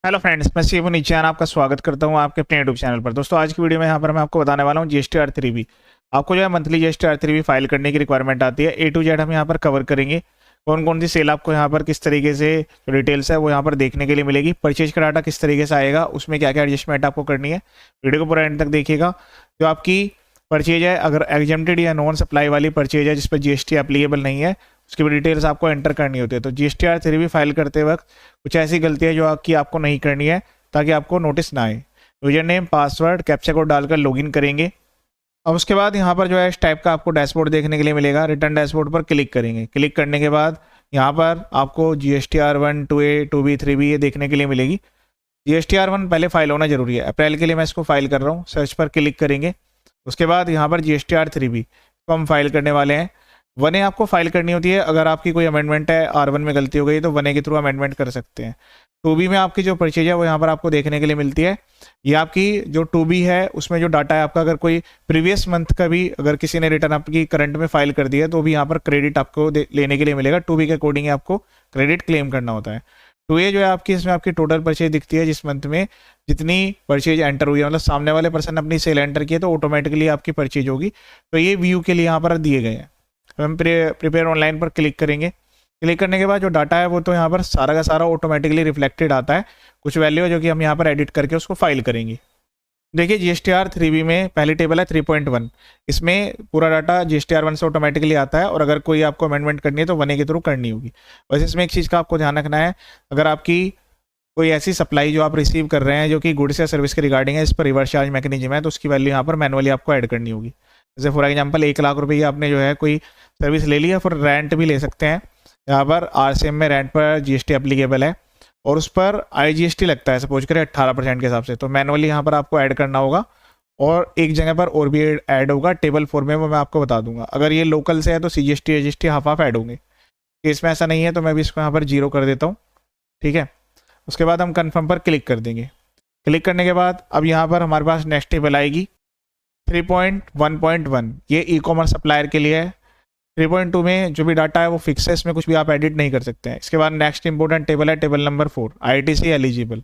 Hello friends, मैं शिवू नीचान आपका स्वागत करता हूं आपके अपने यूट्यूब चैनल पर। दोस्तों, आज की वीडियो में यहाँ पर मैं आपको बताने वाला हूं जीएसटी R3B। आपको जो है मंथली जीएसटी R3B फाइल करने की रिक्वायरमेंट आती है। ए टू जेड हम यहाँ पर कवर करेंगे। कौन कौन सी सेल आपको यहाँ पर किस तरीके से जो डिटेल्स है वो यहाँ पर देखने के लिए मिलेगी, परचेज का डाटा किस तरीके से आएगा, उसमें क्या क्या एडजस्टमेंट आपको करनी है। वीडियो को पूरा एंड तक देखिएगा। जो आपकी परचेज है, अगर एग्जेम्प्टेड या नॉन सप्लाई वाली परचेज है जिस पर जीएसटी एप्लीकेबल नहीं है, उसकी भी डिटेल्स आपको एंटर करनी होती है। तो जीएसटी R3B फाइल करते वक्त कुछ ऐसी गलतियाँ जो आपको नहीं करनी है ताकि आपको नोटिस ना आए। User name, password, captcha code डालकर लॉगिन करेंगे। अब उसके बाद यहाँ पर जो है इस टाइप का आपको डैशबोर्ड देखने के लिए मिलेगा। रिटर्न डैशबोर्ड पर क्लिक करेंगे। क्लिक करने के बाद यहाँ पर आपको GST R1, 2A, 2B, 3B ये देखने के लिए मिलेगी। जीएसटी R1 पहले फाइल होना जरूरी है। अप्रैल के लिए मैं इसको फाइल कर रहा हूँ। सर्च पर क्लिक करेंगे। उसके बाद यहाँ पर जीएसटी R3B को हम फाइल करने वाले हैं। 1A आपको फाइल करनी होती है। अगर आपकी कोई अमेंडमेंट है, R1 में गलती हो गई तो 1A के थ्रू अमेंडमेंट कर सकते हैं। 2B में आपकी जो परचेज है वो यहाँ पर आपको देखने के लिए मिलती है। ये आपकी जो 2B है उसमें जो डाटा है आपका, अगर कोई प्रीवियस मंथ का भी अगर किसी ने रिटर्न आपकी करंट में फाइल कर दिया है तो भी यहाँ पर क्रेडिट आपको लेने के लिए मिलेगा। 2B के अकॉर्डिंग आपको क्रेडिट क्लेम करना होता है। 2A जो है आपकी, इसमें आपकी टोटल परचेज दिखती है जिस मंथ में जितनी परचेज एंटर हुई है, मतलब सामने वाले पर्सन अपनी सेल एंटर की है तो ऑटोमेटिकली आपकी परचेज होगी। तो ये व्यू के लिए यहाँ पर दिए गए हैं। हम प्रिपेयर ऑनलाइन पर क्लिक करेंगे। क्लिक करने के बाद जो डाटा है वो तो यहाँ पर सारा का सारा ऑटोमेटिकली रिफ्लेक्टेड आता है। कुछ वैल्यू है जो कि हम यहाँ पर एडिट करके उसको फाइल करेंगे। देखिए, जीएसटी R3B में पहली टेबल है 3.1। इसमें पूरा डाटा जीएसटी R1 से ऑटोमेटिकली आता है और अगर कोई आपको अमेंडमेंट करनी है तो 1A के थ्रू करनी होगी। बस इसमें एक चीज़ का आपको ध्यान रखना है, अगर आपकी कोई ऐसी सप्लाई जो आप रिसीव कर रहे हैं जो कि गुड्स या सर्विस के रिगार्डिंग है, इस पर रिवर्स चार्ज मैकेनिज्म है, तो उसकी वैल्यू यहाँ पर मैनुअली आपको ऐड करनी होगी। जैसे फॉर एग्जांपल 1 लाख रुपये आपने जो है कोई सर्विस ले लिया, फिर रेंट भी ले सकते हैं। यहाँ पर RCM में रेंट पर जीएसटी एप्लीकेबल है और उस पर IGST लगता है, सपोज करें 18% के हिसाब से, तो मैनुअली यहाँ पर आपको ऐड करना होगा। और एक जगह पर और भी ऐड होगा टेबल 4 में, वो मैं आपको बता दूंगा। अगर ये लोकल से है तो CGST IGST हाफ ऐड होंगे। केस में ऐसा नहीं है तो मैं भी इसको यहाँ पर 0 कर देता हूँ। ठीक है। उसके बाद हम कन्फर्म पर क्लिक कर देंगे। क्लिक करने के बाद अब यहाँ पर हमारे पास नेक्स्ट टेबल आएगी 3.1.1। ये ई कॉमर्स सप्लायर के लिए है। 3.2 में जो भी डाटा है वो फिक्स है, इसमें कुछ भी आप एडिट नहीं कर सकते हैं। इसके बाद नेक्स्ट इंपॉर्टेंट टेबल है टेबल नंबर 4, ITC एलिजिबल।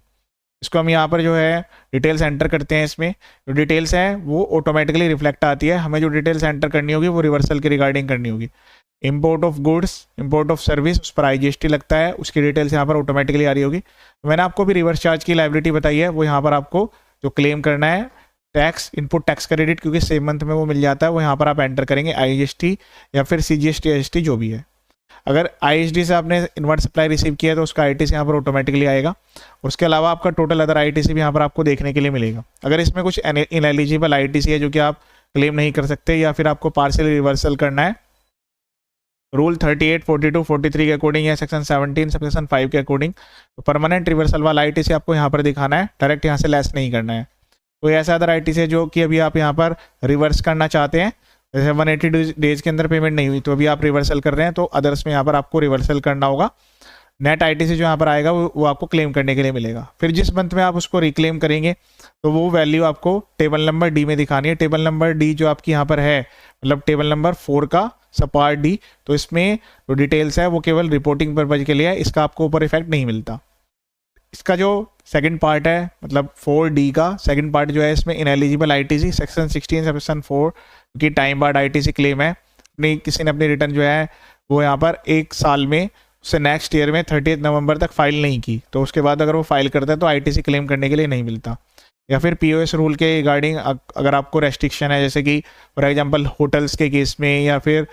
इसको हम यहाँ पर जो है डिटेल्स एंटर करते हैं। इसमें जो डिटेल्स हैं वो ऑटोमेटिकली रिफ्लेक्ट आती है। हमें जो डिटेल्स एंटर करनी होगी वो रिवर्सल के रिगार्डिंग करनी होगी। Import of goods, import of service, उस पर IGST लगता है, उसकी डिटेल्स यहाँ पर ऑटोमेटिकली आ रही होगी। मैंने आपको भी रिवर्स चार्ज की लायबिलिटी बताई है, वो यहाँ पर आपको जो क्लेम करना है टैक्स, इनपुट टैक्स क्रेडिट, क्योंकि सेम मंथ में वो मिल जाता है, वो यहाँ पर आप एंटर करेंगे IGST या फिर CGST IGST जो भी है। अगर ISD से आपने इन्वर्ट सप्लाई रिसीव किया है तो उसका ITC यहाँ पर ऑटोमेटिकली आएगा। उसके अलावा आपका टोटल अदर ITC भी यहाँ पर आपको देखने के लिए मिलेगा। अगर इसमें कुछ इनएलिजिबल ITC है जो कि आप क्लेम नहीं कर सकते या फिर आपको पार्शियली रिवर्सल करना है रूल 38, 42, 43 के अकॉर्डिंग या सेक्शन 17 सेक्शन 5 के अकॉर्डिंग, तो परमानेंट रिवर्सल वाला ITC आपको यहाँ पर दिखाना है, डायरेक्ट यहाँ से लेस नहीं करना है। कोई ऐसा अदर ITC है जो कि अभी आप यहाँ पर रिवर्स करना चाहते हैं, जैसे 180 डेज के अंदर पेमेंट नहीं हुई तो अभी आप रिवर्सल कर रहे हैं, तो अदर्स में यहाँ पर आपको रिवर्सल करना होगा। नेट ITC जो यहाँ पर आएगा वो आपको क्लेम करने के लिए मिलेगा। फिर जिस मंथ में आप उसको रिक्लेम करेंगे तो वो वैल्यू आपको टेबल नंबर D में दिखानी है। टेबल नंबर D जो आपकी यहाँ पर है, मतलब टेबल नंबर 4 का सब पार्ट D, तो इसमें जो डिटेल्स है वो केवल रिपोर्टिंग पर्पज के लिए है, इसका आपको ऊपर इफेक्ट नहीं मिलता। इसका जो सेकंड पार्ट है, मतलब 4D का सेकंड पार्ट जो है, इसमें इनएलिजिबल ITC सेक्शन 16 सेक्शन 4 की टाइम बार्ड ITC क्लेम है। नहीं, किसी ने अपनी रिटर्न जो है वो यहाँ पर 1 साल में उससे नेक्स्ट ईयर में 30 नवंबर तक फाइल नहीं की, तो उसके बाद अगर वो फाइल करता है तो ITC क्लेम करने के लिए नहीं मिलता। या फिर POS रूल के रिगार्डिंग अगर आपको रेस्ट्रिक्शन है, जैसे कि फॉर एग्जांपल होटल्स के केस में, या फिर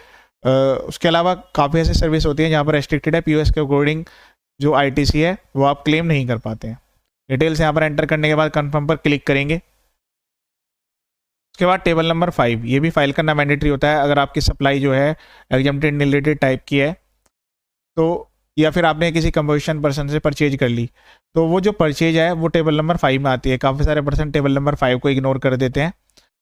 उसके अलावा काफ़ी ऐसी सर्विस होती है जहाँ पर रेस्ट्रिक्टेड है, POS के अकॉर्डिंग जो ITC है वो आप क्लेम नहीं कर पाते हैं। डिटेल्स यहाँ पर एंटर करने के बाद कन्फर्म पर क्लिक करेंगे। उसके बाद टेबल नंबर 5, ये भी फाइल करना मैंडेटरी होता है अगर आपकी सप्लाई जो है एग्जेम्प्टेड रिलेटेड टाइप की है, तो या फिर आपने किसी कंपोजिशन पर्सन से परचेज कर ली, तो वो जो परचेज है वो टेबल नंबर 5 में आती है। काफ़ी सारे पर्सन टेबल नंबर 5 को इग्नोर कर देते हैं।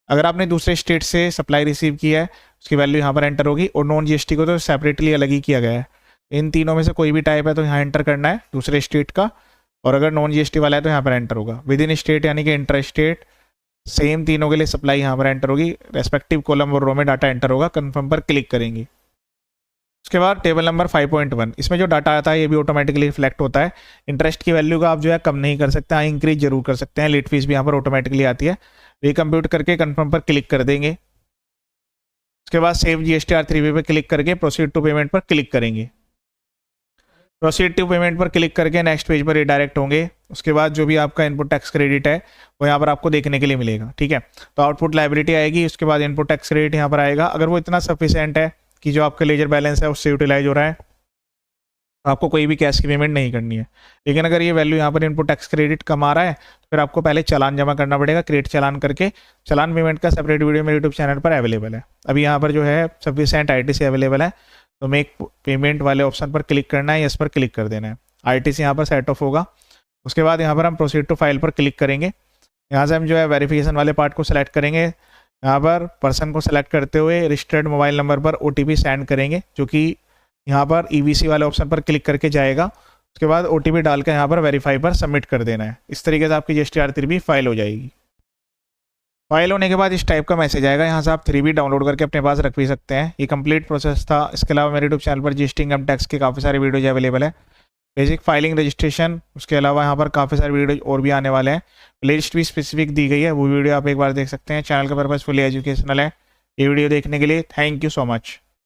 अगर आपने दूसरे स्टेट से सप्लाई रिसीव की है उसकी वैल्यू यहाँ पर एंटर होगी, और नॉन GST को तो सेपरेटली अलग ही किया गया है। इन तीनों में से कोई भी टाइप है तो यहाँ एंटर करना है दूसरे स्टेट का, और अगर नॉन GST वाला है तो यहाँ पर एंटर होगा। विद इन स्टेट यानी कि इंटर स्टेट, सेम तीनों के लिए सप्लाई यहाँ पर एंटर होगी। रेस्पेक्टिव कॉलम और रो में डाटा एंटर होगा। कन्फर्म पर क्लिक करेंगे। उसके बाद टेबल नंबर 5.1, इसमें जो डाटा आता है ये भी ऑटोमेटिकली रिफ्लेक्ट होता है। इंटरेस्ट की वैल्यू का आप जो है कम नहीं कर सकते हैं, इंक्रीज जरूर कर सकते हैं। लेट फीस भी यहाँ पर ऑटोमेटिकली आती है। रिकम्प्यूट करके कन्फर्म पर क्लिक कर देंगे। उसके बाद सेव GSTR3B पे क्लिक करके प्रोसीड टू पेमेंट पर क्लिक करेंगे। प्रोसीड टू पेमेंट पर क्लिक करके नेक्स्ट पेज पर रिडायरेक्ट होंगे। उसके बाद जो भी आपका इनपुट टैक्स क्रेडिट है वो यहाँ पर आपको देखने के लिए मिलेगा, ठीक है। तो आउटपुट लायबिलिटी आएगी, उसके बाद इनपुट टैक्स क्रेडिट यहाँ पर आएगा। अगर वो इतना सफिशिएंट है कि जो आपका लेजर बैलेंस है उससे यूटिलाइज हो रहा है, तो आपको कोई भी कैश की पेमेंट नहीं करनी है। लेकिन अगर ये वैल्यू यहाँ पर इनपुट टैक्स क्रेडिट कम आ रहा है तो फिर आपको पहले चालान जमा करना पड़ेगा। क्रिएट चालान करके चालान पेमेंट का सेपरेट वीडियो मेरे यूट्यूब चैनल पर अवेलेबल है। अभी यहाँ पर जो है सफिशिएंट ITC अवेलेबल है, तो मेक पेमेंट वाले ऑप्शन पर क्लिक करना है, यस पर क्लिक कर देना है। ITC यहाँ पर सेट ऑफ होगा। उसके बाद यहाँ पर हम प्रोसीड टू फाइल पर क्लिक करेंगे। यहाँ से हम जो है वेरिफिकेशन वाले पार्ट को सिलेक्ट करेंगे। यहाँ पर पर्सन को सिलेक्ट करते हुए रजिस्टर्ड मोबाइल नंबर पर OTP सेंड करेंगे, जो कि यहाँ पर EVC वाले ऑप्शन पर क्लिक करके जाएगा। उसके बाद OTP डालकर यहाँ पर वेरीफाई पर सबमिट कर देना है। इस तरीके से आपकी GSTR3B फाइल हो जाएगी। फाइल होने के बाद इस टाइप का मैसेज आएगा, यहाँ से आप 3B डाउनलोड करके अपने पास रख भी सकते हैं। ये कंप्लीट प्रोसेस था। इसके अलावा मेरे यूट्यूब चैनल पर GST इनकम टैक्स के काफ़ी सारे वीडियोज अवेलेबल है। बेसिक फाइलिंग रजिस्ट्रेशन, उसके अलावा यहाँ पर काफ़ी सारे वीडियो और भी आने वाले हैं। प्लेलिस्ट भी स्पेसिफिक दी गई है, वो वीडियो आप एक बार देख सकते हैं। चैनल का पर्पस फुली एजुकेशनल है। ये वीडियो देखने के लिए थैंक यू सो मच।